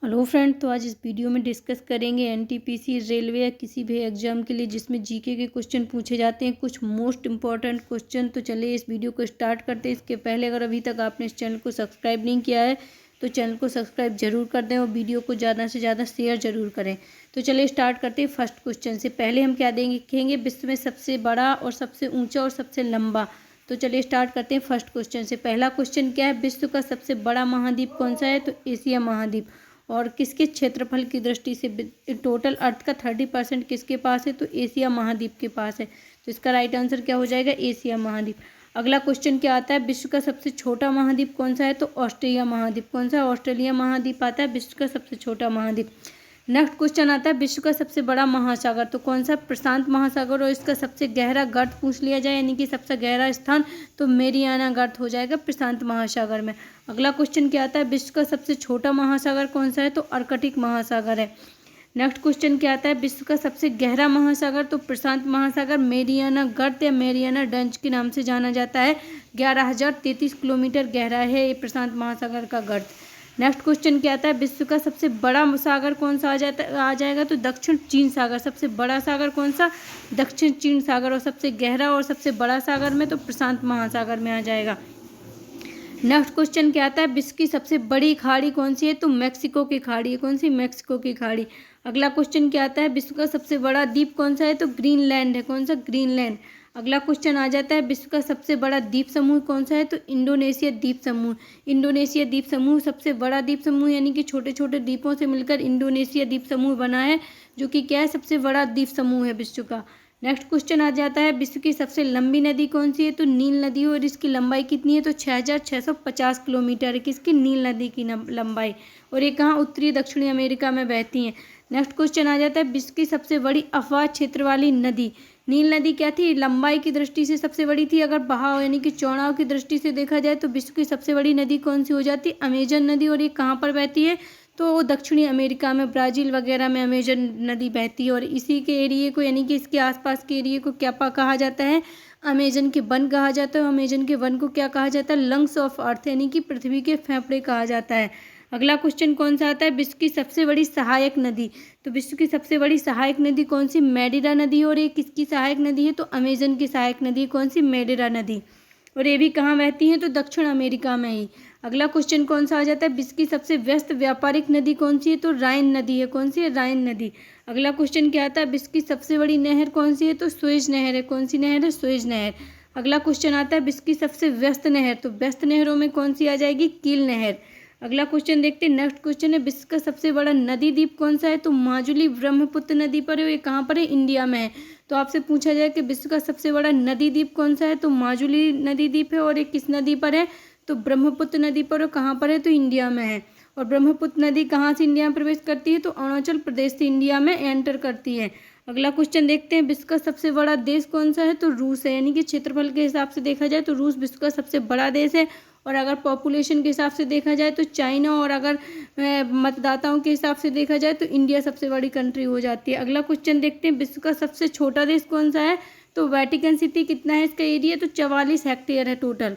Hello friend, तो आज इस वीडियो में डिस्कस करेंगे एनटीपीसी रेलवे या किसी भी एग्जाम के लिए जिसमें जीके के क्वेश्चन पूछे जाते हैं, कुछ मोस्ट इंपॉर्टेंट क्वेश्चन। तो चलिए इस वीडियो को स्टार्ट करते हैं। इसके पहले अगर अभी तक आपने इस चैनल को सब्सक्राइब नहीं किया है तो चैनल को सब्सक्राइब जरूर कर दें और वीडियो को ज़्यादा से ज़्यादा शेयर जरूर करें। तो चलिए स्टार्ट करते हैं। फर्स्ट क्वेश्चन से पहले हम क्या देखेंगे, विश्व में सबसे बड़ा और सबसे ऊँचा और सबसे लंबा। तो चलिए स्टार्ट करते हैं फर्स्ट क्वेश्चन से। पहला क्वेश्चन क्या है, विश्व का सबसे बड़ा महाद्वीप कौन सा है? तो एशिया महाद्वीप। और किसके क्षेत्रफल की दृष्टि से टोटल अर्थ का 30% किसके पास है? तो एशिया महाद्वीप के पास है। तो इसका राइट आंसर क्या हो जाएगा? एशिया महाद्वीप। अगला क्वेश्चन क्या आता है, विश्व का सबसे छोटा महाद्वीप कौन सा है? तो ऑस्ट्रेलिया महाद्वीप। कौन सा? ऑस्ट्रेलिया महाद्वीप आता है विश्व का सबसे छोटा महाद्वीप। नेक्स्ट क्वेश्चन आता है, विश्व का सबसे बड़ा महासागर तो कौन सा? प्रशांत महासागर। और इसका सबसे गहरा गर्त पूछ लिया जाए, यानी कि सबसे गहरा स्थान, तो मेरियाना गर्त हो जाएगा प्रशांत महासागर में। अगला क्वेश्चन क्या आता है, विश्व का सबसे छोटा महासागर कौन सा है? तो आर्कटिक महासागर है। नेक्स्ट क्वेश्चन क्या आता है, विश्व का सबसे गहरा महासागर तो प्रशांत महासागर मेरियाना गर्त या मेरियाना डंच के नाम से जाना जाता है। 11,033 किलोमीटर गहरा है ये प्रशांत महासागर का गर्त। नेक्स्ट क्वेश्चन क्या आता है, विश्व का सबसे बड़ा सागर कौन सा आ जाएगा? तो दक्षिण चीन सागर। सबसे बड़ा सागर कौन सा? दक्षिण चीन सागर। और सबसे गहरा और सबसे बड़ा सागर में तो प्रशांत महासागर में आ जाएगा। नेक्स्ट क्वेश्चन क्या आता है, विश्व की सबसे बड़ी खाड़ी कौन सी है? तो मैक्सिको की खाड़ी है। कौन सी? मैक्सिको की खाड़ी। अगला क्वेश्चन क्या आता है, विश्व का सबसे बड़ा द्वीप कौन सा है? तो ग्रीनलैंड है। कौन सा? ग्रीनलैंड। अगला क्वेश्चन आ जाता है, विश्व का सबसे बड़ा द्वीप समूह कौन सा है? तो इंडोनेशिया द्वीप समूह। इंडोनेशिया द्वीप समूह सबसे बड़ा द्वीप समूह, यानी कि छोटे छोटे द्वीपों से मिलकर इंडोनेशिया द्वीप समूह बना है, जो कि क्या है? सबसे बड़ा द्वीप समूह है विश्व का। नेक्स्ट क्वेश्चन आ जाता है, विश्व की सबसे लंबी नदी कौन सी है? तो नील नदी। और इसकी लंबाई कितनी है? तो 6,650 किलोमीटर है। किसकी? नील नदी की लंबाई। और ये कहाँ? उत्तरी दक्षिणी अमेरिका में बहती हैं। नेक्स्ट क्वेश्चन आ जाता है, विश्व की सबसे बड़ी अफवाह क्षेत्र वाली नदी। नील नदी क्या थी? लंबाई की दृष्टि से सबसे बड़ी थी। अगर बहाव यानी कि चौड़ाव की दृष्टि से देखा जाए तो विश्व की सबसे बड़ी नदी कौन सी हो जाती? अमेजन नदी। और ये कहाँ पर बहती है? तो दक्षिणी अमेरिका में, ब्राज़ील वगैरह में अमेजन नदी बहती है। और इसी के एरिए को, यानी कि इसके आसपास के एरिए को क्या कहा जाता है? अमेजन के वन कहा जाता है। अमेजन के वन को क्या कहा जाता है? लंग्स ऑफ अर्थ, यानी कि पृथ्वी के फेफड़े कहा जाता है। अगला क्वेश्चन कौन सा आता है, विश्व की सबसे बड़ी सहायक नदी। तो विश्व की सबसे बड़ी सहायक नदी कौन सी? मैडिरा नदी। और ये किसकी सहायक नदी है? तो अमेजन की सहायक नदी। कौन सी? मैडिरा नदी। और ये भी कहाँ बहती हैं? तो दक्षिण अमेरिका में ही। अगला क्वेश्चन कौन सा आ जाता है, विश्व की सबसे व्यस्त व्यापारिक नदी कौन सी है? तो राइन नदी है। कौन सी है? राइन नदी। अगला क्वेश्चन क्या आता है, विश्व की सबसे बड़ी नहर कौन सी है? तो सुएज नहर है। कौन सी नहर है? सुएज नहर। अगला क्वेश्चन आता है, विश्व की सबसे व्यस्त नहर, तो व्यस्त नहरों में कौन सी आ जाएगी? कील नहर। अगला क्वेश्चन देखते हैं। नेक्स्ट क्वेश्चन है, विश्व का सबसे बड़ा नदी द्वीप कौन सा है? तो माजुली ब्रह्मपुत्र नदी पर है। ये कहाँ पर है? इंडिया में है। तो आपसे पूछा जाए कि विश्व का सबसे बड़ा नदी द्वीप कौन सा है? तो माजुली नदी द्वीप है। और ये किस नदी पर है? तो ब्रह्मपुत्र नदी पर। और कहाँ पर है? तो इंडिया में है। और ब्रह्मपुत्र नदी कहाँ से इंडिया में प्रवेश करती है? तो अरुणाचल प्रदेश से इंडिया में एंटर करती है। अगला क्वेश्चन देखते हैं, विश्व का सबसे बड़ा देश कौन सा है? तो रूस है। यानी कि क्षेत्रफल के हिसाब से देखा जाए तो रूस विश्व का सबसे बड़ा देश है। और अगर पॉपुलेशन के हिसाब से देखा जाए तो चाइना। और अगर मतदाताओं के हिसाब से देखा जाए तो इंडिया सबसे बड़ी कंट्री हो जाती है। अगला क्वेश्चन देखते हैं, विश्व का सबसे छोटा देश कौन सा है? तो वेटिकन सिटी। कितना है इसका एरिया? तो 44 हेक्टेयर है टोटल।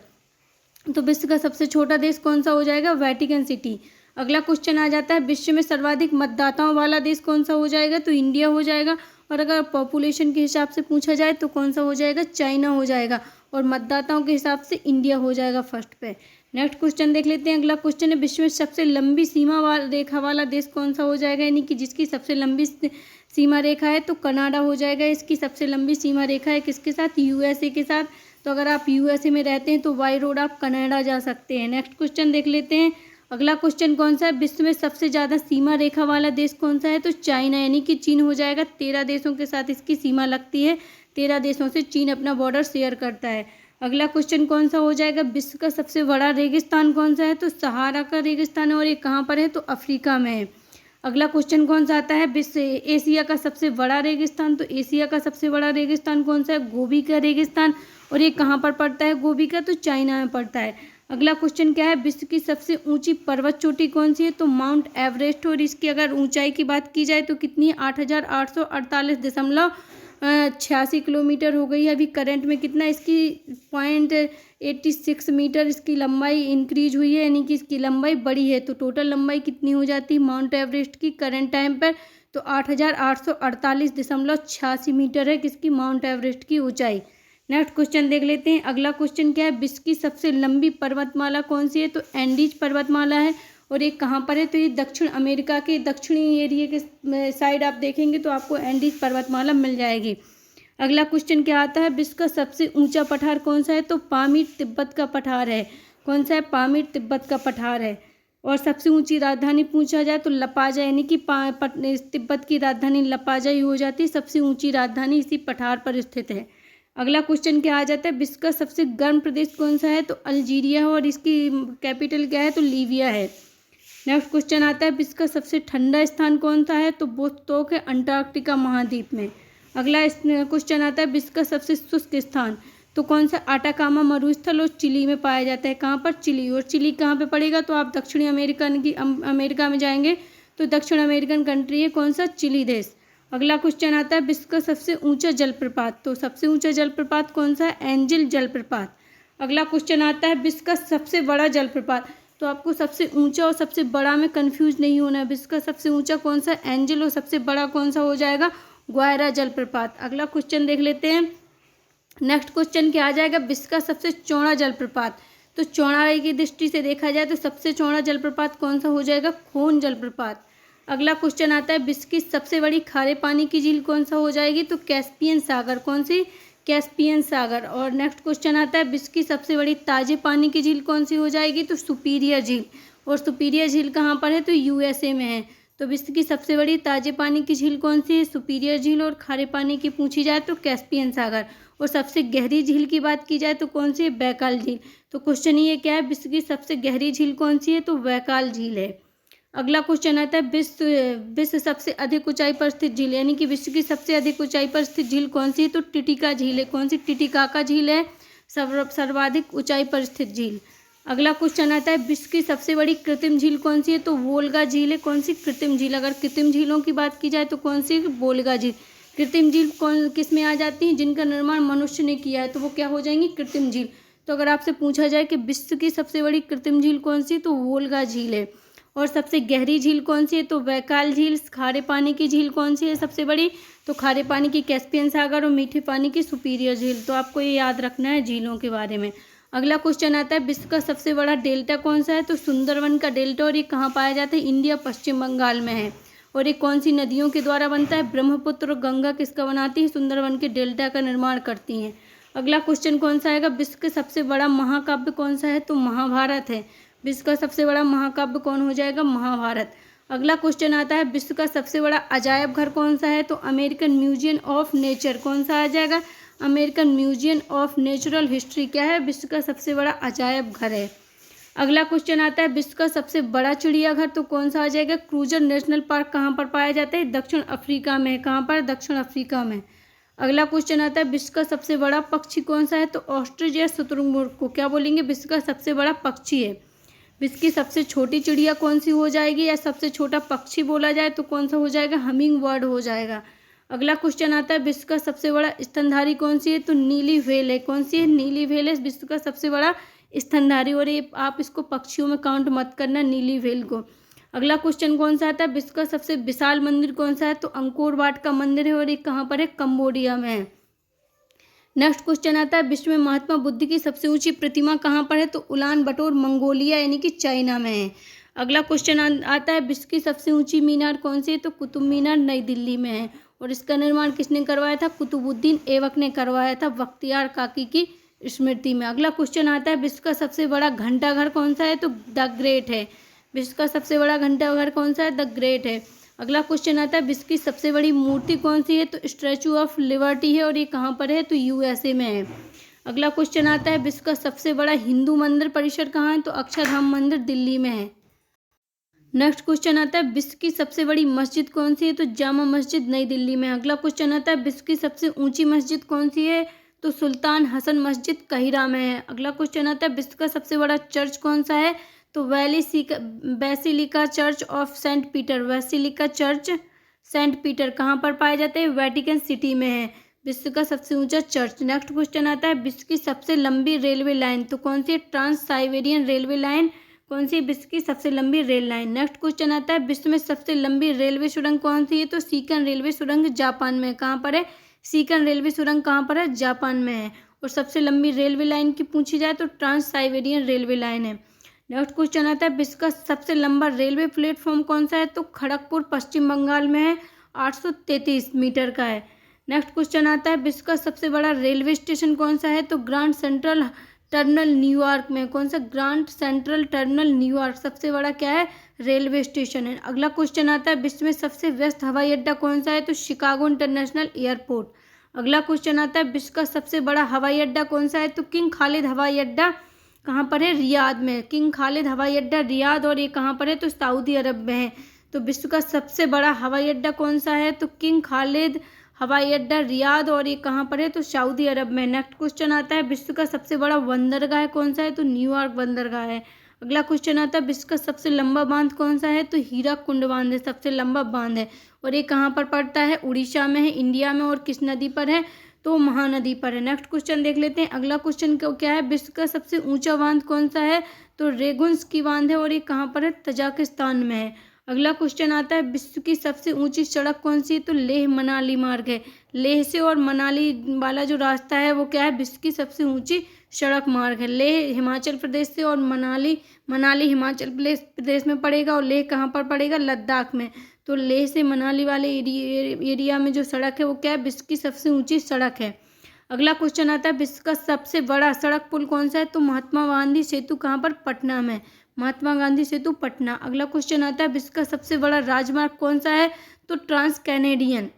तो विश्व का सबसे छोटा देश कौन सा हो जाएगा? Vatican city. अगला क्वेश्चन आ जाता है, विश्व में सर्वाधिक मतदाताओं वाला देश कौन सा हो जाएगा? तो इंडिया हो जाएगा। और अगर पॉपुलेशन के हिसाब से पूछा जाए तो कौन सा हो जाएगा? चाइना हो जाएगा। और मतदाताओं के हिसाब से इंडिया हो जाएगा फर्स्ट पे। नेक्स्ट क्वेश्चन देख लेते हैं। अगला क्वेश्चन है, विश्व में सबसे लंबी सीमा रेखा वाला देश कौन सा हो जाएगा? यानी कि जिसकी सबसे लंबी सीमा रेखा है तो कनाडा हो जाएगा। इसकी सबसे लंबी सीमा रेखा है किसके साथ? यूएसए के साथ। तो अगर आप यूएसए में रहते हैं तो बाई रोड आप कनाडा जा सकते हैं। नेक्स्ट क्वेश्चन देख लेते हैं। अगला क्वेश्चन कौन सा है, विश्व में सबसे ज़्यादा सीमा रेखा वाला देश कौन सा है? तो चाइना, यानी कि चीन हो जाएगा। 13 देशों के साथ इसकी सीमा लगती है। 13 देशों से चीन अपना बॉर्डर शेयर करता है। अगला क्वेश्चन कौन सा हो जाएगा, विश्व का सबसे बड़ा रेगिस्तान कौन सा है? तो सहारा का रेगिस्तान है। और ये कहाँ पर है? तो अफ्रीका में है। अगला क्वेश्चन कौन सा आता है, विश्व एशिया का सबसे बड़ा रेगिस्तान। तो एशिया का सबसे बड़ा रेगिस्तान कौन सा है? गोबी का रेगिस्तान। और ये कहाँ पर पड़ता है गोबी का? तो चाइना में पड़ता है। अगला क्वेश्चन क्या है, विश्व की सबसे ऊंची पर्वत चोटी कौन सी है? तो माउंट एवरेस्ट। और इसकी अगर ऊंचाई की बात की जाए तो कितनी है? 8,848.86 किलोमीटर हो गई है। अभी करंट में कितना इसकी पॉइंट 86 मीटर इसकी लंबाई इंक्रीज हुई है, यानी कि इसकी लंबाई बढ़ी है। तो टोटल लंबाई कितनी हो जाती है माउंट एवरेस्ट की करंट टाइम पर? तो 8,848.86 मीटर है किसकी, माउंट एवरेस्ट की ऊंचाई। नेक्स्ट क्वेश्चन देख लेते हैं। अगला क्वेश्चन क्या है, विश्व की सबसे लंबी पर्वतमाला कौन सी है? तो एंडीज पर्वतमाला है। और ये कहाँ पर है? तो ये दक्षिण अमेरिका के दक्षिणी एरिया के साइड आप देखेंगे तो आपको एंडीज पर्वतमाला मिल जाएगी। अगला क्वेश्चन क्या आता है, विश्व का सबसे ऊंचा पठार कौन सा है? तो पामीर तिब्बत का पठार है। कौन सा है? पामीर तिब्बत का पठार है। और सबसे ऊंची राजधानी पूछा जाए तो लपाजा, यानी कि तिब्बत की राजधानी लपाजा ही हो जाती है। सबसे ऊंची राजधानी इसी पठार पर स्थित है। अगला क्वेश्चन क्या आ जाता है, विश्व का सबसे गर्म प्रदेश कौन सा है? तो अल्जीरिया है। और इसकी कैपिटल क्या है? तो लीबिया है। नेक्स्ट क्वेश्चन आता है, विश्व का सबसे ठंडा स्थान कौन सा है? तो वोस्तोक है, अंटार्कटिका महाद्वीप में। अगला क्वेश्चन आता है, विश्व का सबसे शुष्क स्थान तो कौन सा? आटाकामा मरुस्थल और चिली में पाया जाता है। कहाँ पर? चिली। और चिली कहाँ पे पड़ेगा? तो आप दक्षिणी अमेरिका में जाएंगे तो दक्षिण अमेरिकन कंट्री है कौन सा? चिली देश। अगला क्वेश्चन आता है, विश्व का सबसे ऊंचा जलप्रपात तो सबसे ऊंचा जलप्रपात कौन सा है? एंजिल जलप्रपात। अगला क्वेश्चन आता है, विश्व का सबसे बड़ा जलप्रपात तो आपको सबसे ऊंचा और सबसे बड़ा में कंफ्यूज नहीं होना है। विश्व का सबसे ऊंचा कौन सा? एंजिल। और सबसे बड़ा कौन सा हो जाएगा? ग्वायरा जलप्रपात। अगला क्वेश्चन देख लेते हैं। नेक्स्ट क्वेश्चन क्या आ जाएगा, विश्व का सबसे चौड़ा जलप्रपात तो चौड़ाई की दृष्टि से देखा जाए तो सबसे चौड़ा जलप्रपात कौन सा हो जाएगा? खोन जलप्रपात। अगला क्वेश्चन आता है, विश्व की सबसे बड़ी खारे पानी की झील कौन सा हो जाएगी? तो कैस्पियन सागर। कौन सी? कैस्पियन सागर। और नेक्स्ट क्वेश्चन आता है, विश्व की सबसे बड़ी ताजे पानी की झील कौन सी हो जाएगी? तो सुपीरियर झील। और सुपीरियर झील कहाँ पर है? तो यूएसए में है। तो विश्व की सबसे बड़ी ताजे पानी की झील कौन सी है? सुपीरियर झील। और खारे पानी की पूछी जाए तो कैस्पियन सागर। और सबसे गहरी झील की बात की जाए तो कौन सी है? बैकाल झील। तो क्वेश्चन ये क्या है, विश्व की सबसे गहरी झील कौन सी है? तो बैकाल झील है। अगला क्वेश्चन आता है, विश्व सबसे अधिक ऊंचाई पर स्थित झील, यानी कि विश्व की सबसे अधिक ऊंचाई पर स्थित झील कौन सी है? तो टिटिका झील है। कौन सी? टिटिकाका झील है सर्वाधिक ऊंचाई पर स्थित झील। अगला क्वेश्चन आता है, विश्व की सबसे बड़ी कृत्रिम झील कौन सी है? तो वोल्गा झील है। कौन सी? कृत्रिम झील। अगर कृत्रिम झीलों की बात की जाए तो कौन सी? वोल्गा झील। कृत्रिम झील कौन किस में आ जाती है? जिनका निर्माण मनुष्य ने किया है तो वो क्या हो जाएंगी? कृत्रिम झील। तो अगर आपसे पूछा जाए कि विश्व की सबसे बड़ी कृत्रिम झील कौन सी, तो वोल्गा झील है। और सबसे गहरी झील कौन सी है? तो बैकाल झील। खारे पानी की झील कौन सी है सबसे बड़ी? तो खारे पानी की कैस्पियन सागर। और मीठे पानी की सुपीरियर झील। तो आपको ये याद रखना है झीलों के बारे में। अगला क्वेश्चन आता है, विश्व का सबसे बड़ा डेल्टा कौन सा है? तो सुंदरवन का डेल्टा। और ये कहाँ पाया जाता है? इंडिया पश्चिम बंगाल में है। और ये कौन सी नदियों के द्वारा बनता है? ब्रह्मपुत्र और गंगा किसका बनाती है? सुंदरवन के डेल्टा का निर्माण करती हैं। अगला क्वेश्चन कौन सा आएगा, विश्व का सबसे बड़ा महाकाव्य कौन सा है? तो महाभारत है। विश्व का सबसे बड़ा महाकाव्य कौन हो जाएगा? महाभारत। अगला क्वेश्चन आता है, विश्व का सबसे बड़ा अजायब घर कौन सा है? तो अमेरिकन म्यूजियम ऑफ नेचर। कौन सा आ जाएगा? American museum of natural history क्या है? विश्व का सबसे बड़ा अजायब घर है। अगला क्वेश्चन आता है, विश्व का सबसे बड़ा चिड़ियाघर तो कौन सा आ जाएगा? क्रूजर नेशनल पार्क कहाँ पर पाया जाता है? दक्षिण अफ्रीका में। कहाँ पर? दक्षिण अफ्रीका में। अगला क्वेश्चन आता है, विश्व का सबसे बड़ा पक्षी कौन सा है? तो ऑस्ट्रिच या शुतुरमुर्ग को क्या बोलेंगे? विश्व का सबसे बड़ा पक्षी है। विश्व की सबसे छोटी चिड़िया कौन सी हो जाएगी, या सबसे छोटा पक्षी बोला जाए तो कौन सा हो जाएगा? हमिंग बर्ड हो जाएगा। अगला क्वेश्चन आता है, विश्व का सबसे बड़ा स्तनधारी कौन सी है? तो नीली व्हेल है। कौन सी है? नीली व्हेल है विश्व का सबसे बड़ा स्तनधारी। और ये आप इसको पक्षियों में काउंट मत करना, नीली व्हेल को। अगला क्वेश्चन कौन सा आता है, विश्व का सबसे विशाल मंदिर कौन सा है? तो अंकोर वाट का मंदिर है। और ये कहाँ पर है? कंबोडिया में है। नेक्स्ट क्वेश्चन आता है, विश्व में महात्मा बुद्ध की सबसे ऊंची प्रतिमा कहाँ पर है? तो उलान बटोर मंगोलिया यानी कि चाइना में है। अगला क्वेश्चन आता है, विश्व की सबसे ऊंची मीनार कौन सी है? तो कुतुब मीनार नई दिल्ली में है। और इसका निर्माण किसने करवाया था? कुतुबुद्दीन ऐबक ने करवाया था, बख्तियार काकी की स्मृति में। अगला क्वेश्चन आता है, विश्व का सबसे बड़ा घंटाघर कौन सा है? तो द ग्रेट है। विश्व का सबसे बड़ा घंटाघर कौन सा है? द ग्रेट है। अगला क्वेश्चन आता है, विश्व की सबसे बड़ी मूर्ति कौन सी है? तो स्टैचू ऑफ लिबर्टी है। और ये कहाँ पर है? तो यूएसए में है। अगला क्वेश्चन आता है, विश्व का सबसे बड़ा हिंदू मंदिर परिसर कहाँ है? तो अक्षरधाम मंदिर दिल्ली में है। नेक्स्ट क्वेश्चन आता है, विश्व की सबसे बड़ी मस्जिद कौन सी है? तो जामा मस्जिद नई दिल्ली में। अगला क्वेश्चन आता है, विश्व की सबसे ऊंची मस्जिद कौन सी है? तो सुल्तान हसन मस्जिद कहिरा में है। अगला क्वेश्चन आता है, विश्व का सबसे बड़ा चर्च कौन सा है? तो basilica church of saint Peter. Basilica church saint Peter कहाँ पर पाया जाता है? वेटिकन सिटी में है। विश्व का सबसे ऊंचा चर्च। नेक्स्ट क्वेश्चन आता है विश्व की सबसे लंबी रेलवे लाइन, तो कौन सी? Trans Siberian railway line. कौन सी? विश्व की सबसे लंबी रेल लाइन। नेक्स्ट क्वेश्चन आता है विश्व में सबसे लंबी रेलवे सुरंग कौन सी है? तो सीकन रेलवे सुरंग जापान में। कहाँ पर है? सीकन रेलवे सुरंग कहाँ पर है? जापान में है। और सबसे लंबी रेलवे लाइन की पूछी जाए तो ट्रांस साइबेरियन रेलवे लाइन है। नेक्स्ट क्वेश्चन आता है विश्व का सबसे लंबा रेलवे प्लेटफॉर्म कौन सा है? तो खड़गपुर पश्चिम बंगाल में है, 833 मीटर का है। नेक्स्ट क्वेश्चन आता है विश्व का सबसे बड़ा रेलवे स्टेशन कौन सा है? तो ग्रांड सेंट्रल टर्मिनल न्यूयॉर्क में। कौन सा? ग्रांड सेंट्रल टर्मिनल न्यूयॉर्क सबसे बड़ा क्या है? रेलवे स्टेशन है। अगला क्वेश्चन आता है विश्व में सबसे व्यस्त हवाई अड्डा कौन सा है? तो शिकागो इंटरनेशनल एयरपोर्ट। अगला क्वेश्चन आता है विश्व का सबसे बड़ा हवाई अड्डा कौन सा है? तो किंग खालिद हवाई अड्डा कहाँ पर है? रियाद में। किंग खालिद हवाई अड्डा रियाद, और ये कहाँ पर है? तो सऊदी अरब में है। तो विश्व का सबसे बड़ा हवाई अड्डा कौन सा है? तो किंग खालिद हवाई अड्डा रियाद, और ये कहाँ पर है? तो सऊदी अरब में। नेक्स्ट क्वेश्चन आता है विश्व का सबसे बड़ा बंदरगाह कौन सा है? तो न्यूयॉर्क बंदरगाह है। अगला क्वेश्चन आता है विश्व का सबसे लंबा बांध कौन सा है? तो हीराकुंड बांध है, सबसे लंबा बांध है। और ये कहाँ पर पड़ता है? उड़ीसा में है, इंडिया में। और किस नदी पर है? तो महानदी पर है। नेक्स्ट क्वेश्चन देख लेते हैं। अगला क्वेश्चन क्या है? विश्व का सबसे ऊंचा बांध कौन सा है? तो रेगुंस्की बांध है, और ये कहाँ पर है? तजाकिस्तान में है। अगला क्वेश्चन आता है विश्व की सबसे ऊंची सड़क कौन सी है? तो लेह मनाली मार्ग है। लेह से और मनाली वाला जो रास्ता है वो क्या है? विश्व की सबसे ऊंची सड़क मार्ग है। लेह हिमाचल प्रदेश से, और मनाली हिमाचल प्रदेश में पड़ेगा, और लेह कहाँ पर पड़ेगा? लद्दाख में। तो लेह से मनाली वाले एरिया में जो सड़क है वो क्या है? विश्व की सबसे ऊंची सड़क है। अगला क्वेश्चन आता है विश्व का सबसे बड़ा सड़क पुल कौन सा है? तो महात्मा गांधी सेतु कहाँ पर? पटना में। महात्मा गांधी सेतु पटना। अगला क्वेश्चन आता है विश्व का सबसे बड़ा राजमार्ग कौन सा है? तो ट्रांस कैनेडियन।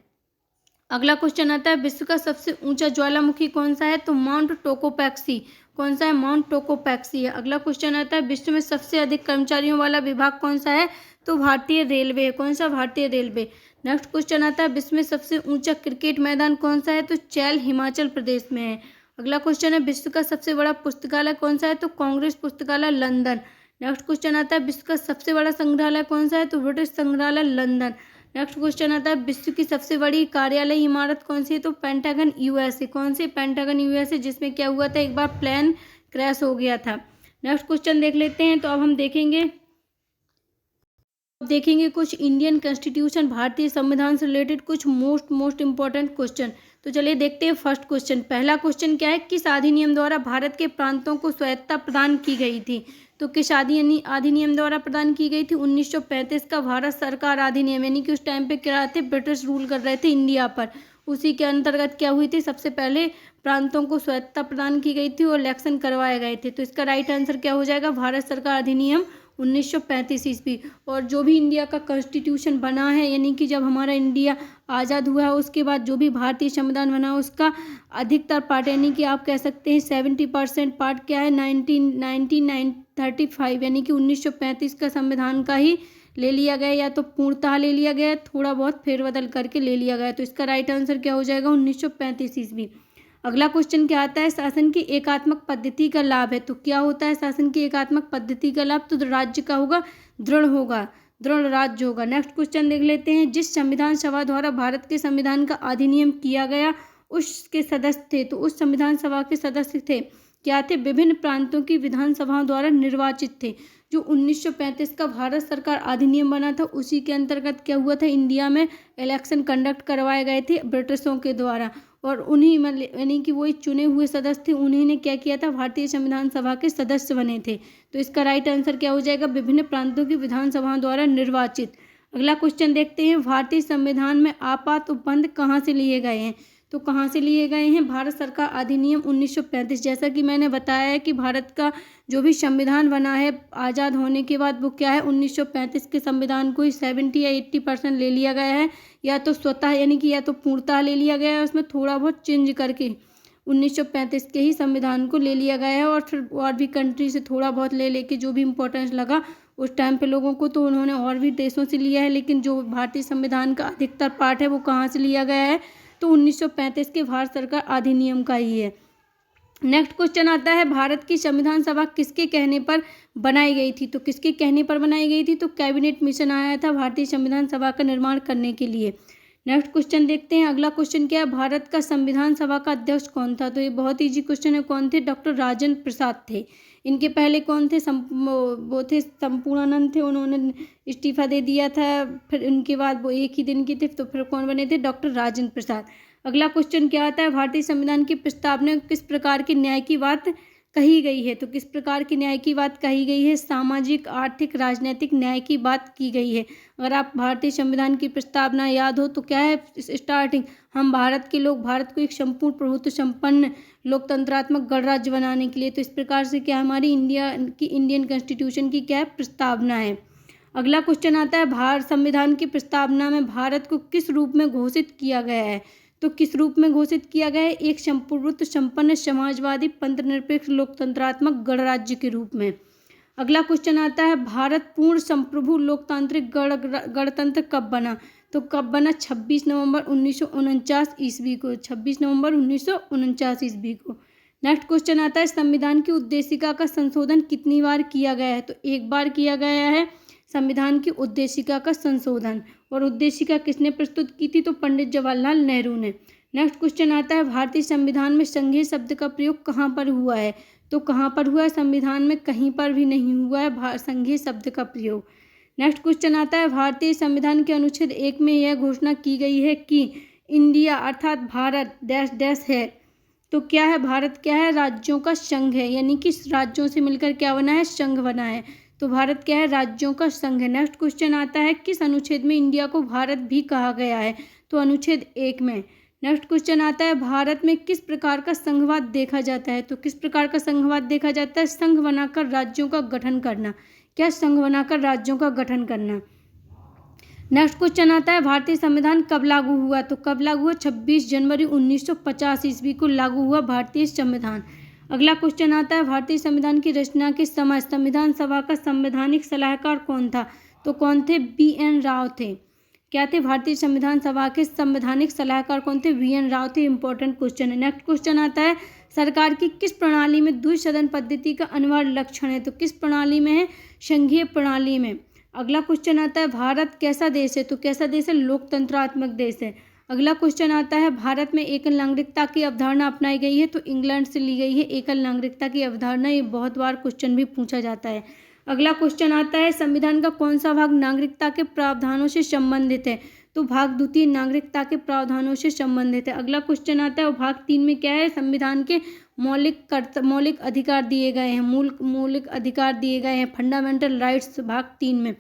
अगला क्वेश्चन आता है विश्व का सबसे ऊंचा ज्वालामुखी कौन सा है? तो माउंट टोकोपैक्सी। कौन सा है? माउंट टोकोपैक्सी है। अगला क्वेश्चन आता है विश्व में सबसे अधिक कर्मचारियों वाला विभाग कौन सा है? तो भारतीय रेलवे है। कौन सा? भारतीय रेलवे। नेक्स्ट क्वेश्चन आता है विश्व में सबसे ऊंचा क्रिकेट मैदान कौन सा है? तो चैल हिमाचल प्रदेश में है। अगला क्वेश्चन है विश्व का सबसे बड़ा पुस्तकालय कौन सा है? तो कांग्रेस पुस्तकालय लंदन। नेक्स्ट क्वेश्चन आता है विश्व का सबसे बड़ा संग्रहालय कौन सा है? तो ब्रिटिश संग्रहालय लंदन। नेक्स्ट क्वेश्चन आता है विश्व की सबसे बड़ी कार्यालय इमारत कौन सी है? तो पेंटागन यूएसए। कौन सी? पेंटागन यूएसए, जिसमें क्या हुआ था? एक बार प्लेन क्रैश हो गया था। नेक्स्ट क्वेश्चन देख लेते हैं। तो अब हम देखेंगे कुछ इंडियन कॉन्स्टिट्यूशन, भारतीय संविधान से रिलेटेड कुछ मोस्ट इंपॉर्टेंट क्वेश्चन। तो चलिए देखते हैं फर्स्ट क्वेश्चन। पहला क्वेश्चन क्या है? किस अधिनियम द्वारा भारत के प्रांतों को स्वायत्तता प्रदान की गई थी? तो किस अधिनियम द्वारा प्रदान की गई थी? 1935 का भारत सरकार अधिनियम, यानी कि उस टाइम पे क्या थे? ब्रिटिश रूल कर रहे थे इंडिया पर। उसी के अंतर्गत क्या हुई थी? सबसे पहले प्रांतों को स्वायत्तता प्रदान की गई थी और इलेक्शन करवाए गए थे। तो इसका राइट आंसर क्या हो जाएगा? भारत सरकार अधिनियम 1935 ईस्वी। और जो भी इंडिया का कॉन्स्टिट्यूशन बना है, यानी कि जब हमारा इंडिया आज़ाद हुआ है उसके बाद जो भी भारतीय संविधान बना है उसका अधिकतर पार्ट, यानी कि आप कह सकते हैं 70% पार्ट क्या है? 1935, यानी कि 1935 का संविधान का ही ले लिया गया, या तो पूर्णतः ले लिया गया, थोड़ा बहुत फेरबदल करके ले लिया गया। तो इसका राइट आंसर क्या हो जाएगा? 1935 ईस्वी। अगला क्वेश्चन क्या आता है? शासन की एकात्मक पद्धति का लाभ है। तो क्या होता है शासन की एकात्मक पद्धति का लाभ? तो राज्य का होगा दृढ़ राज्य होगा। नेक्स्ट क्वेश्चन देख लेते हैं। जिस संविधान सभा द्वारा भारत के संविधान का अधिनियम किया गया उसके सदस्य थे। तो उस संविधान सभा के सदस्य थे क्या थे? विभिन्न प्रांतों की विधानसभाओं द्वारा निर्वाचित थे। जो 1935 का भारत सरकार अधिनियम बना था उसी के अंतर्गत क्या हुआ था? इंडिया में इलेक्शन कंडक्ट करवाए गए थे ब्रिटिशों के द्वारा, और उन्हीं यानी कि वही चुने हुए सदस्य थे, उन्हीं ने क्या किया था? भारतीय संविधान सभा के सदस्य बने थे। तो इसका राइट आंसर क्या हो जाएगा? विभिन्न प्रांतों की विधानसभाओं द्वारा निर्वाचित। अगला क्वेश्चन देखते हैं। भारतीय संविधान में आपात उपबंध कहाँ से लिए गए हैं? तो कहाँ से लिए गए हैं? भारत सरकार अधिनियम 1935। जैसा कि मैंने बताया है कि भारत का जो भी संविधान बना है आज़ाद होने के बाद वो क्या है? 1935 के संविधान को ही 70 या 80% ले लिया गया है, या तो स्वतः यानी कि या तो पूर्णतः ले लिया गया है, उसमें थोड़ा बहुत चेंज करके 1935 के ही संविधान को ले लिया गया है, और फिर और भी कंट्री से थोड़ा बहुत ले लेके जो भी इम्पोर्टेंस लगा उस टाइम पे लोगों को तो उन्होंने और भी देशों से लिया है। लेकिन जो भारतीय संविधान का अधिकतर पार्ट है वो कहाँ से लिया गया है? तो 1935 के भारत सरकार अधिनियम का ही है। नेक्स्ट क्वेश्चन आता है। भारत की संविधान सभा किसके कहने पर बनाई गई थी? तो किसके कहने पर बनाई गई थी? तो कैबिनेट मिशन आया था भारतीय संविधान सभा का निर्माण करने के लिए। नेक्स्ट क्वेश्चन देखते हैं। अगला क्वेश्चन क्या है, भारत का संविधान सभा का अध्यक्ष कौन था? तो ये बहुत इजी क्वेश्चन है। कौन थे? डॉक्टर राजेंद्र प्रसाद थे। इनके पहले कौन थे? वो थे संपूर्णानंद थे, उन्होंने इस्तीफा दे दिया था। फिर उनके बाद वो एक ही दिन के थे, तो फिर कौन बने थे? डॉक्टर राजेंद्र प्रसाद। अगला क्वेश्चन क्या आता है, भारतीय संविधान की प्रस्तावना किस प्रकार के न्याय की बात कही गई है? तो किस प्रकार की न्याय की बात कही गई है? सामाजिक, आर्थिक, राजनीतिक न्याय की बात की गई है। अगर आप भारतीय संविधान की प्रस्तावना याद हो तो क्या है स्टार्टिंग, हम भारत के लोग भारत को एक संपूर्ण प्रभुत्व संपन्न लोकतंत्रात्मक गणराज्य बनाने के लिए, तो इस प्रकार से क्या हमारी इंडियन कॉन्स्टिट्यूशन की क्या है प्रस्तावना है। अगला क्वेश्चन आता है, भारत संविधान की प्रस्तावना में भारत को किस रूप में घोषित किया गया है? तो किस रूप में घोषित किया गया है? एक संप्रभुत्व संपन्न समाजवादी पंथनिरपेक्ष लोकतंत्रात्मक गणराज्य के रूप में। अगला क्वेश्चन आता है, भारत पूर्ण संप्रभु लोकतांत्रिक गणतंत्र कब बना? तो कब बना? 26 नवंबर 1949 ईस्वी को। 26 नवंबर 1949 ईस्वी को। नेक्स्ट क्वेश्चन आता है, संविधान की उद्देशिका का संशोधन कितनी बार किया गया है? तो एक बार किया गया है संविधान की उद्देशिका का संशोधन। और उद्देशिका किसने प्रस्तुत की थी? तो पंडित जवाहरलाल नेहरू ने। नेक्स्ट क्वेश्चन आता है, भारतीय संविधान में संघीय शब्द का प्रयोग कहाँ पर हुआ है? तो कहाँ पर हुआ है? संविधान में कहीं पर भी नहीं हुआ है संघीय शब्द का प्रयोग। नेक्स्ट क्वेश्चन आता है, भारतीय संविधान के अनुच्छेद 1 में यह घोषणा की गई है कि इंडिया अर्थात भारत डैश डैश है। तो क्या है? भारत क्या है? राज्यों का संघ है, यानी कि राज्यों से मिलकर क्या बना है? संघ बना है। तो भारत क्या है? राज्यों का संघ है। नेक्स्ट क्वेश्चन आता है, किस अनुच्छेद में इंडिया को भारत भी कहा गया है? तो अनुच्छेद 1 में। नेक्स्ट क्वेश्चन आता है, भारत में किस प्रकार का संघवाद देखा जाता है? तो किस प्रकार का संघवाद देखा जाता है? संघ बनाकर राज्यों का गठन करना। क्या? संघ बनाकर राज्यों का गठन करना। नेक्स्ट क्वेश्चन आता है, भारतीय संविधान कब लागू हुआ? तो कब लागू हुआ? 26 जनवरी 1950 ईस्वी को लागू हुआ भारतीय संविधान। अगला क्वेश्चन आता है, भारतीय संविधान की रचना के समय संविधान सभा का संवैधानिक सलाहकार कौन था? तो कौन थे? BN राव थे। क्या थे? भारतीय संविधान सभा के संवैधानिक सलाहकार कौन थे? BN राव थे। इंपॉर्टेंट क्वेश्चन है। नेक्स्ट क्वेश्चन आता है, सरकार की किस प्रणाली में द्विसदन पद्धति का अनिवार्य लक्षण है? तो किस प्रणाली में है? संघीय प्रणाली में। अगला क्वेश्चन आता है, भारत कैसा देश है? तो कैसा देश है? लोकतंत्रात्मक देश है। अगला क्वेश्चन आता है, भारत में एकल नागरिकता की अवधारणा अपनाई गई है? तो इंग्लैंड से ली गई है एकल नागरिकता की अवधारणा। ये बहुत बार क्वेश्चन भी पूछा जाता है। अगला क्वेश्चन आता है, संविधान का कौन सा भाग नागरिकता के प्रावधानों से संबंधित है? तो भाग द्वितीय नागरिकता के प्रावधानों से संबंधित है। अगला क्वेश्चन आता है, भाग 3 में क्या है? संविधान के मौलिक अधिकार दिए गए हैं। मौलिक अधिकार दिए गए हैं, फंडामेंटल राइट्स, भाग 3 में।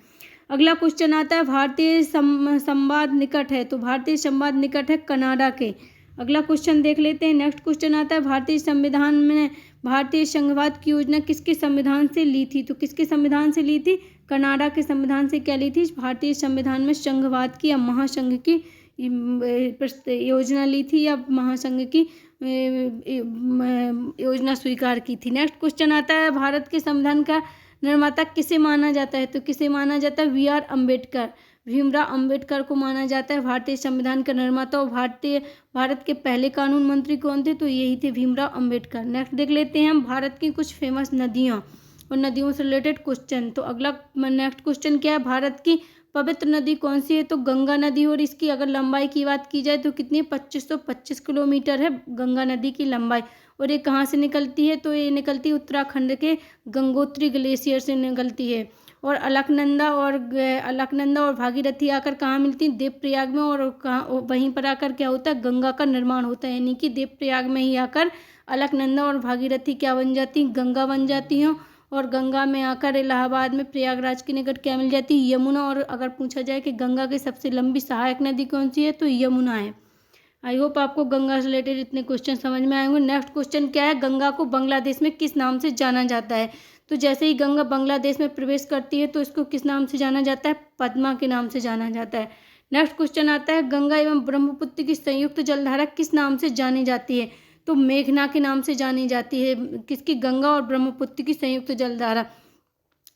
अगला क्वेश्चन आता है, भारतीय संवाद निकट है? तो भारतीय संवाद निकट है कनाडा के। अगला क्वेश्चन देख लेते हैं। नेक्स्ट क्वेश्चन आता है, भारतीय संविधान में भारतीय संघवाद की योजना किसके संविधान से ली थी? तो किसके संविधान से ली थी? कनाडा के संविधान से क्या ली थी? भारतीय संविधान में संघवाद की या महासंघ की योजना ली थी, या महासंघ की योजना स्वीकार की थी। नेक्स्ट क्वेश्चन आता है, भारत के संविधान का निर्माता किसे माना जाता है? तो किसे माना जाता है? BR अम्बेडकर, भीमराव अम्बेडकर को माना जाता है भारतीय संविधान का निर्माता। और भारत के पहले कानून मंत्री कौन थे? तो यही थे भीमराव अम्बेडकर। नेक्स्ट देख लेते हैं हम भारत की कुछ फेमस नदियाँ और नदियों से रिलेटेड क्वेश्चन। तो अगला नेक्स्ट क्वेश्चन क्या है, भारत की पवित्र नदी कौन सी है? तो गंगा नदी। और इसकी अगर लंबाई की बात की जाए तो कितनी? 2525 किलोमीटर है गंगा नदी की लंबाई। और ये कहाँ से निकलती है? तो ये निकलती है उत्तराखंड के गंगोत्री ग्लेशियर से निकलती है। और अलकनंदा और भागीरथी आकर कहाँ मिलती हैं? देवप्रयाग में। और कहाँ वहीं पर आकर क्या होता है? गंगा का निर्माण होता है, यानी कि देवप्रयाग में ही आकर अलकनंदा और भागीरथी क्या बन जाती? गंगा बन जाती हैं। और गंगा में आकर इलाहाबाद में प्रयागराज के निकट क्या मिल जाती है? यमुना। और अगर पूछा जाए कि गंगा की सबसे लंबी सहायक नदी कौन सी है? तो यमुना है। आई होप आपको गंगा से रिलेटेड इतने क्वेश्चन समझ में आए होंगे। नेक्स्ट क्वेश्चन क्या है, गंगा को बांग्लादेश में किस नाम से जाना जाता है? तो जैसे ही गंगा बांग्लादेश में प्रवेश करती है तो इसको किस नाम से जाना जाता है? पद्मा के नाम से जाना जाता है। नेक्स्ट क्वेश्चन आता है, गंगा एवं ब्रह्मपुत्र की संयुक्त जलधारा किस नाम से जानी जाती है? तो मेघना के नाम से जानी जाती है। किसकी? गंगा और ब्रह्मपुत्र की संयुक्त जलधारा।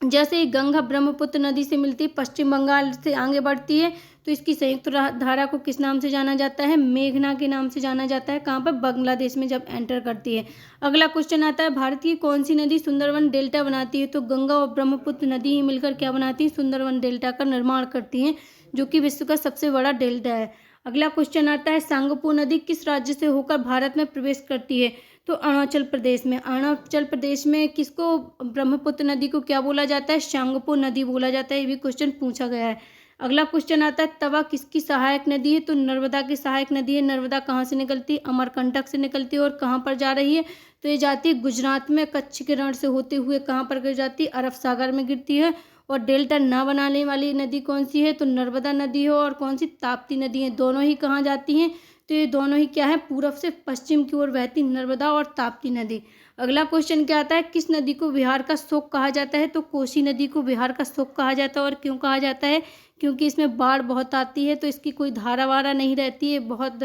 जैसे ही गंगा ब्रह्मपुत्र नदी से मिलती है, पश्चिम बंगाल से आगे बढ़ती है, तो इसकी संयुक्त धारा को किस नाम से जाना जाता है? मेघना के नाम से जाना जाता है। कहाँ पर? बांग्लादेश में जब एंटर करती है। अगला क्वेश्चन आता है, भारत की कौन सी नदी सुंदरवन डेल्टा बनाती है? तो गंगा और ब्रह्मपुत्र नदी ही मिलकर क्या बनाती है? सुंदरवन डेल्टा का निर्माण करती हैं, जो कि विश्व का सबसे बड़ा डेल्टा है। अगला क्वेश्चन आता है सांगपो नदी किस राज्य से होकर भारत में प्रवेश करती है? तो अरुणाचल प्रदेश में। अरुणाचल प्रदेश में किसको, ब्रह्मपुत्र नदी को क्या बोला जाता है? सांगपो नदी बोला जाता है। ये भी क्वेश्चन पूछा गया है। अगला क्वेश्चन आता है तवा किसकी सहायक नदी है? तो नर्मदा की सहायक नदी है। नर्मदा कहाँ से निकलती है? अमरकंटक से निकलती है। और कहाँ पर जा रही है? तो ये जाती है गुजरात में, कच्छ के रण से होते हुए कहाँ पर गिर जाती है? अरब सागर में गिरती है। और डेल्टा न बनाने वाली नदी कौन सी है? तो नर्मदा नदी है। और कौन सी? ताप्ती नदी है। दोनों ही कहाँ जाती हैं? तो ये दोनों ही क्या है? पूर्व से पश्चिम की ओर बहती नर्मदा और ताप्ती नदी। अगला क्वेश्चन क्या आता है? किस नदी को बिहार का शोक कहा जाता है? तो कोसी नदी को बिहार का शोक कहा जाता है। और क्यों कहा जाता है? क्योंकि इसमें बाढ़ बहुत आती है, तो इसकी कोई धारा वारा नहीं रहती है, बहुत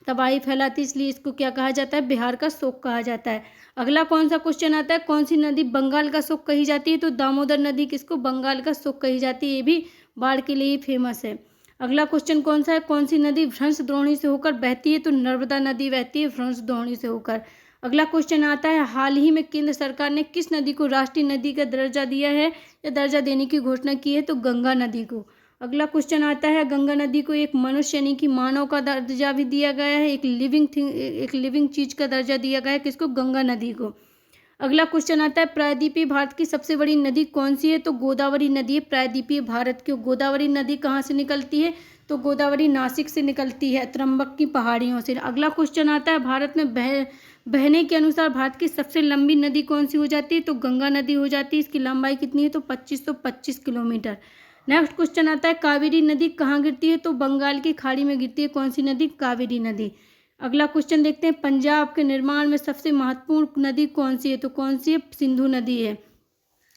तबाही फैलाती है, इसलिए इसको क्या कहा जाता है? बिहार का शोक कहा जाता है। अगला कौन सा क्वेश्चन आता है? कौन सी नदी बंगाल का शोक कही जाती है? तो दामोदर नदी किसको बंगाल का शोक कही जाती है। ये भी बाढ़ के लिए फेमस है। अगला क्वेश्चन कौन सा है? कौन सी नदी भ्रंश द्रोणी से होकर बहती है? तो नर्मदा नदी बहती है भ्रंश द्रोणी से होकर। अगला क्वेश्चन आता है हाल ही में केंद्र सरकार ने किस नदी को राष्ट्रीय नदी का दर्जा दिया है या दर्जा देने की घोषणा की है? तो गंगा नदी को। अगला क्वेश्चन आता है गंगा नदी को एक मनुष्य यानी कि मानव का दर्जा भी दिया गया है, एक लिविंग चीज का दर्जा दिया गया है। किसको? गंगा नदी को। अगला क्वेश्चन आता है प्रायद्वीपीय भारत की सबसे बड़ी नदी कौन सी है? तो गोदावरी नदी है प्रायद्वीपीय भारत की। गोदावरी नदी कहाँ से निकलती है? तो गोदावरी नासिक से निकलती है, त्रंबक की पहाड़ियों से। अगला क्वेश्चन आता है भारत में बहने के अनुसार भारत की सबसे लंबी नदी कौन सी हो जाती है? तो गंगा नदी हो जाती है। इसकी लंबाई कितनी है? तो 2525 किलोमीटर। नेक्स्ट क्वेश्चन आता है कावेरी नदी कहाँ गिरती है? तो बंगाल की खाड़ी में गिरती है। कौन सी नदी? कावेरी नदी। अगला क्वेश्चन देखते हैं पंजाब के निर्माण में सबसे महत्वपूर्ण नदी कौन सी है? तो कौन सी है? सिंधु नदी है।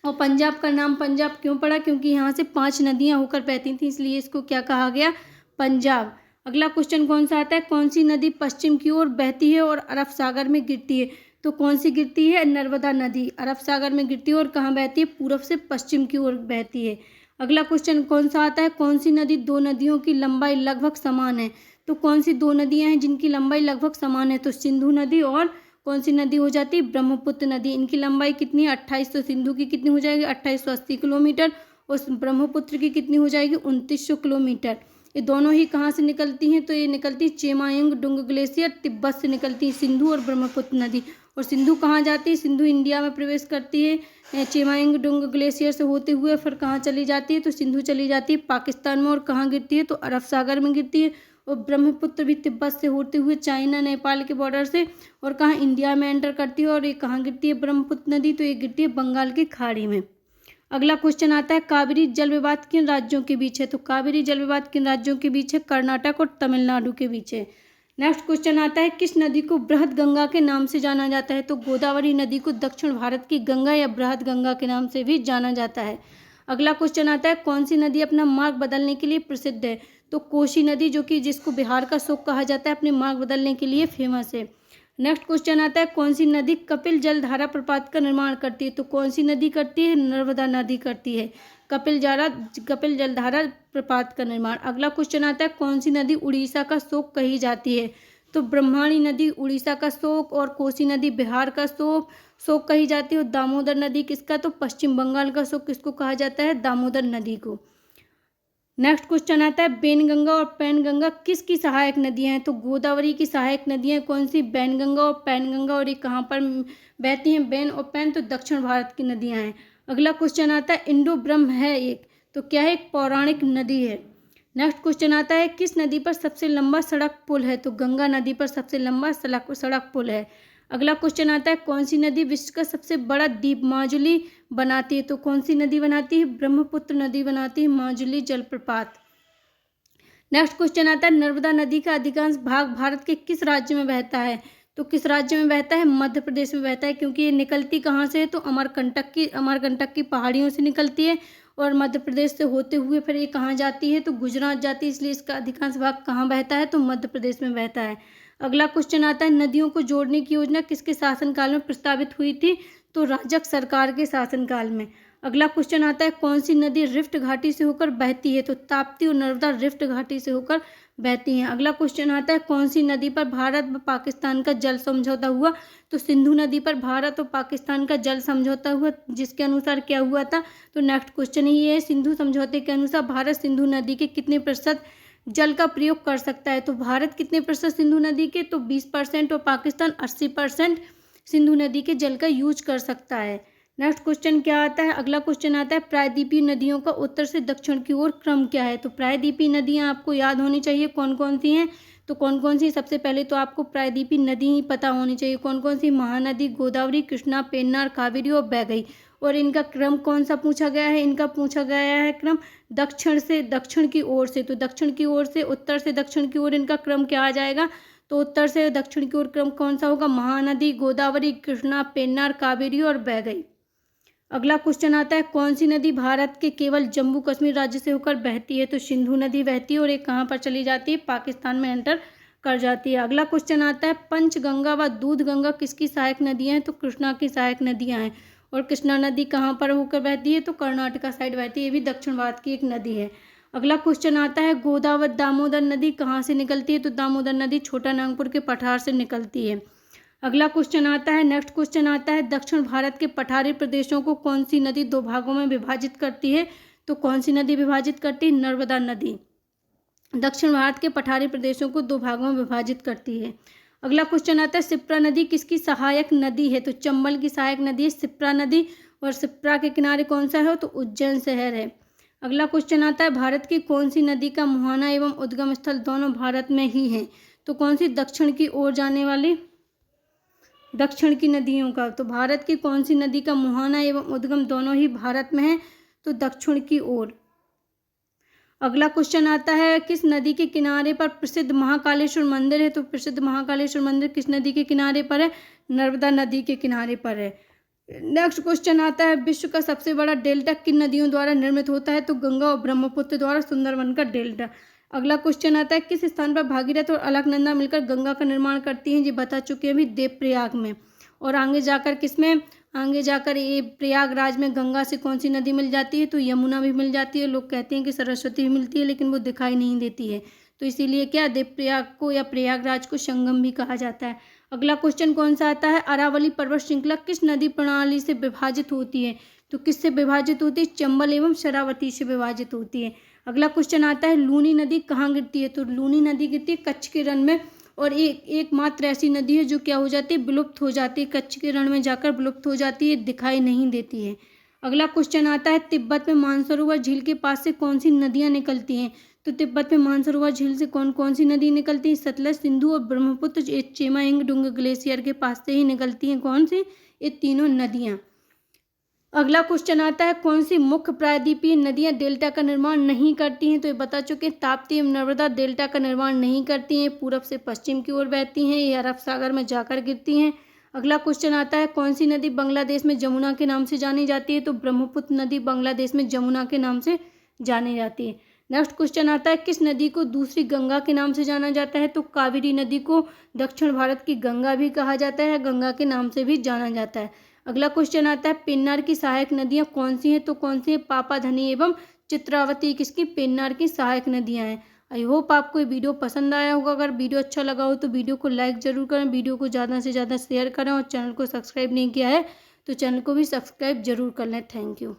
और पंजाब का नाम पंजाब क्यों पड़ा? क्योंकि यहाँ से 5 नदियाँ होकर बहती थी, इसलिए इसको क्या कहा गया? पंजाब। अगला क्वेश्चन कौन सा आता है? कौन सी नदी पश्चिम की ओर बहती है और अरब सागर में गिरती है? तो कौन सी गिरती है? नर्मदा नदी अरब सागर में गिरती है। और कहाँ बहती है? पूर्व से पश्चिम की ओर बहती है। अगला क्वेश्चन कौन सा आता है? कौन सी नदी दो नदियों की लंबाई लगभग समान है? तो कौन सी दो नदियां हैं जिनकी लंबाई लगभग समान है? तो सिंधु नदी और कौन सी नदी हो जाती है? ब्रह्मपुत्र नदी। इनकी लंबाई कितनी है? 2800। सिंधु की कितनी हो जाएगी? 2880 किलोमीटर। और ब्रह्मपुत्र की कितनी हो जाएगी? 2900 किलोमीटर। ये दोनों ही कहाँ से निकलती हैं? तो ये निकलती चेमायुंग डुंग ग्लेशियर तिब्बत से निकलती है, सिंधु और ब्रह्मपुत्र नदी। और सिंधु कहाँ जाती है? सिंधु इंडिया में प्रवेश करती है चेमायुंग डुंग ग्लेशियर से होते हुए, फिर कहाँ चली जाती है? तो सिंधु चली जाती है पाकिस्तान में। और कहाँ गिरती है? तो अरब सागर में गिरती है। और ब्रह्मपुत्र भी तिब्बत से होते हुए चाइना नेपाल के बॉर्डर से और कहाँ? इंडिया में एंटर करती है। और ये कहाँ गिरती है ब्रह्मपुत्र नदी? तो ये गिरती है बंगाल की खाड़ी में। अगला क्वेश्चन आता है कावेरी जल विवाद किन राज्यों के बीच है? तो कावेरी जल विवाद किन राज्यों के बीच है? कर्नाटक और तमिलनाडु के बीच है। नेक्स्ट क्वेश्चन आता है किस नदी को बृहद गंगा के नाम से जाना जाता है? तो गोदावरी नदी को दक्षिण भारत की गंगा या बृहद गंगा के नाम से भी जाना जाता है। अगला क्वेश्चन आता है कौन सी नदी अपना मार्ग बदलने के लिए प्रसिद्ध है? तो कोसी नदी, जो कि जिसको बिहार का शोक कहा जाता है, अपने मार्ग बदलने के लिए फेमस है। नेक्स्ट क्वेश्चन आता है कौन सी नदी कपिल जलधारा प्रपात का निर्माण करती है? तो कौन सी नदी करती है? नर्मदा नदी करती है कपिल जलधारा प्रपात का निर्माण। अगला क्वेश्चन आता है कौन सी नदी उड़ीसा का शोक कही जाती है? तो ब्रह्मणी नदी उड़ीसा का शोक और कोसी नदी बिहार का शोक कही जाती है। और दामोदर नदी किसका? तो पश्चिम बंगाल का शोक किसको कहा जाता है? दामोदर नदी को। नेक्स्ट क्वेश्चन आता है बेनगंगा और पैनगंगा किसकी सहायक नदियां हैं? तो गोदावरी की सहायक नदियां कौन सी? बैनगंगा और पैनगंगा। और ये कहाँ पर बहती हैं? बैन और पैन तो दक्षिण भारत की नदियां हैं। अगला क्वेश्चन आता है इंडो ब्रह्म है एक, तो क्या है? एक पौराणिक नदी है। नेक्स्ट क्वेश्चन आता है किस नदी पर सबसे लंबा सड़क पुल है? तो गंगा नदी पर सबसे लंबा सड़क पुल है। अगला क्वेश्चन आता है कौन सी नदी विश्व का सबसे बड़ा द्वीप माजुली बनाती है? तो कौन सी नदी बनाती है? ब्रह्मपुत्र नदी बनाती है माजुली जलप्रपात। नेक्स्ट क्वेश्चन आता है नर्मदा नदी का अधिकांश भाग भारत के किस राज्य में बहता है? तो किस राज्य में बहता है? मध्य प्रदेश में बहता है, क्योंकि ये निकलती कहाँ से है? तो अमरकंटक की पहाड़ियों से निकलती है और मध्य प्रदेश से होते हुए फिर ये कहाँ जाती है? तो गुजरात जाती है, इसलिए इसका अधिकांश भाग कहाँ बहता है? तो मध्य प्रदेश में बहता है। अगला क्वेश्चन आता है नदियों को जोड़ने की योजना किसके शासनकाल में प्रस्तावित हुई थी? तो राजग सरकार के शासनकाल में। अगला क्वेश्चन आता है कौन सी नदी रिफ्ट घाटी से होकर बहती है? तो ताप्ती और नर्मदा रिफ्ट घाटी से होकर बहती हैं। अगला क्वेश्चन आता है कौन सी नदी पर भारत व पाकिस्तान का जल समझौता हुआ? तो सिंधु नदी पर भारत और पाकिस्तान का जल समझौता हुआ, जिसके अनुसार क्या हुआ था? तो नेक्स्ट क्वेश्चन ही है सिंधु समझौते के अनुसार भारत सिंधु नदी के कितने प्रतिशत जल का प्रयोग कर सकता है। तो भारत कितने प्रतिशत सिंधु नदी के, तो 20% और पाकिस्तान 80% सिंधु नदी के जल का यूज कर सकता है। नेक्स्ट क्वेश्चन क्या आता है, अगला क्वेश्चन आता है प्रायद्वीपीय नदियों का उत्तर से दक्षिण की ओर क्रम क्या है। तो प्रायद्वीपीय नदियां आपको याद होनी चाहिए कौन कौन सी हैं, तो कौन कौन सी, सबसे पहले तो आपको प्रायद्वीपीय नदी ही पता होनी चाहिए कौन कौन सी, महानदी, गोदावरी, कृष्णा, पेन्नार, कावेरी और बैगई। और इनका क्रम कौन सा पूछा गया है, इनका पूछा गया है क्रम दक्षिण से दक्षिण की ओर से। तो दक्षिण की ओर से उत्तर से दक्षिण की ओर इनका क्रम क्या आ जाएगा, तो उत्तर से दक्षिण की ओर क्रम कौन सा होगा, महानदी, गोदावरी, कृष्णा, पेन्नार, कावेरी और बैगई। अगला क्वेश्चन आता है कौन सी नदी भारत के केवल जम्मू कश्मीर राज्य से होकर बहती है। तो सिंधु नदी बहती है और एक कहाँ पर चली जाती है, पाकिस्तान में एंटर कर जाती है। अगला क्वेश्चन आता है पंचगंगा व दूधगंगा किसकी सहायक नदियां हैं। तो कृष्णा की सहायक नदियां हैं। और कृष्णा नदी कहाँ पर होकर बहती है, तो कर्नाटका साइड बहती है, ये भी दक्षिण भारत की एक नदी है। अगला क्वेश्चन आता है गोदावरी दामोदर नदी कहाँ से निकलती है। तो दामोदर नदी छोटा नागपुर के पठार से निकलती है। अगला क्वेश्चन आता है, नेक्स्ट क्वेश्चन आता है दक्षिण भारत के पठारी प्रदेशों को कौन सी नदी दो भागों में विभाजित करती है। तो कौन सी नदी विभाजित करती है, नर्मदा नदी दक्षिण भारत के पठारी प्रदेशों को दो भागों में विभाजित करती है। अगला क्वेश्चन आता है सिप्रा नदी किसकी सहायक नदी है। तो चंबल की सहायक नदी है सिप्रा नदी, और सिप्रा के किनारे कौन सा है, तो उज्जैन शहर है। अगला क्वेश्चन आता है भारत की कौन सी नदी का मुहाना एवं उद्गम स्थल दोनों भारत में ही है। तो कौन सी, दक्षिण की ओर जाने वाली दक्षिण की नदियों का। तो भारत की कौन सी नदी का मुहाना एवं उद्गम दोनों ही भारत में है, तो दक्षिण की ओर। अगला क्वेश्चन आता है किस नदी के किनारे पर प्रसिद्ध महाकालेश्वर मंदिर है। तो प्रसिद्ध महाकालेश्वर मंदिर किस नदी के किनारे पर है, नर्मदा नदी के किनारे पर है। नेक्स्ट क्वेश्चन आता है विश्व का सबसे बड़ा डेल्टा किन नदियों द्वारा निर्मित होता है। तो गंगा और ब्रह्मपुत्र द्वारा सुंदरवन का डेल्टा। अगला क्वेश्चन आता है किस स्थान पर भागीरथ और अलकनंदा मिलकर गंगा का निर्माण करती हैं। ये बता चुके हैं अभी, देवप्रयाग में। और आगे जाकर किसमें, आगे जाकर ये प्रयागराज में गंगा से कौन सी नदी मिल जाती है, तो यमुना भी मिल जाती है। लोग कहते हैं कि सरस्वती भी मिलती है, लेकिन वो दिखाई नहीं देती है। तो इसीलिए क्या, देवप्रयाग को या प्रयागराज को संगम भी कहा जाता है। अगला क्वेश्चन कौन सा आता है, अरावली पर्वत श्रृंखला किस नदी प्रणाली से विभाजित होती है। तो किससे विभाजित होती है, चंबल एवं शरावती से विभाजित होती है। अगला क्वेश्चन आता है लूनी नदी कहाँ गिरती है। तो लूनी नदी गिरती है कच्छ के रण में, और एकमात्र ऐसी नदी है जो क्या हो जाती है, विलुप्त हो जाती है, कच्छ के रण में जाकर विलुप्त हो जाती है, दिखाई नहीं देती है। अगला क्वेश्चन आता है तिब्बत में मानसरोवर झील के पास से कौन सी नदियाँ निकलती हैं। तो तिब्बत में मानसरोवर झील से कौन कौन सी नदी निकलती है, सतलज, सिंधु और ब्रह्मपुत्र, चेमाइंगडुंग ग्लेशियर के पास से ही निकलती हैं कौन सी, ये तीनों नदियाँ। अगला क्वेश्चन आता है कौन सी मुख्य प्रायद्वीपीय नदियां डेल्टा का निर्माण नहीं करती हैं। तो ये बता चुके हैं, ताप्ती एवं नर्मदा डेल्टा का निर्माण नहीं करती हैं, पूरब से पश्चिम की ओर बहती हैं, ये अरब सागर में जाकर गिरती हैं। अगला क्वेश्चन आता है कौन सी नदी बांग्लादेश में जमुना के नाम से जानी जाती है। तो ब्रह्मपुत्र नदी बांग्लादेश में जमुना के नाम से जानी जाती है। नेक्स्ट क्वेश्चन आता है किस नदी को दूसरी गंगा के नाम से जाना जाता है। तो कावेरी नदी को दक्षिण भारत की गंगा भी कहा जाता है, गंगा के नाम से भी जाना जाता है। अगला क्वेश्चन आता है पेन्नार की सहायक नदियां कौन सी हैं। तो कौन सी है, पापाधनी एवं चित्रावती किसकी, पेन्नार की सहायक नदियां हैं। आई होप आपको ये वीडियो पसंद आया होगा। अगर वीडियो अच्छा लगा हो तो वीडियो को लाइक जरूर करें, वीडियो को ज़्यादा से ज़्यादा शेयर करें, और चैनल को सब्सक्राइब नहीं किया है तो चैनल को भी सब्सक्राइब जरूर कर लें। Thank you.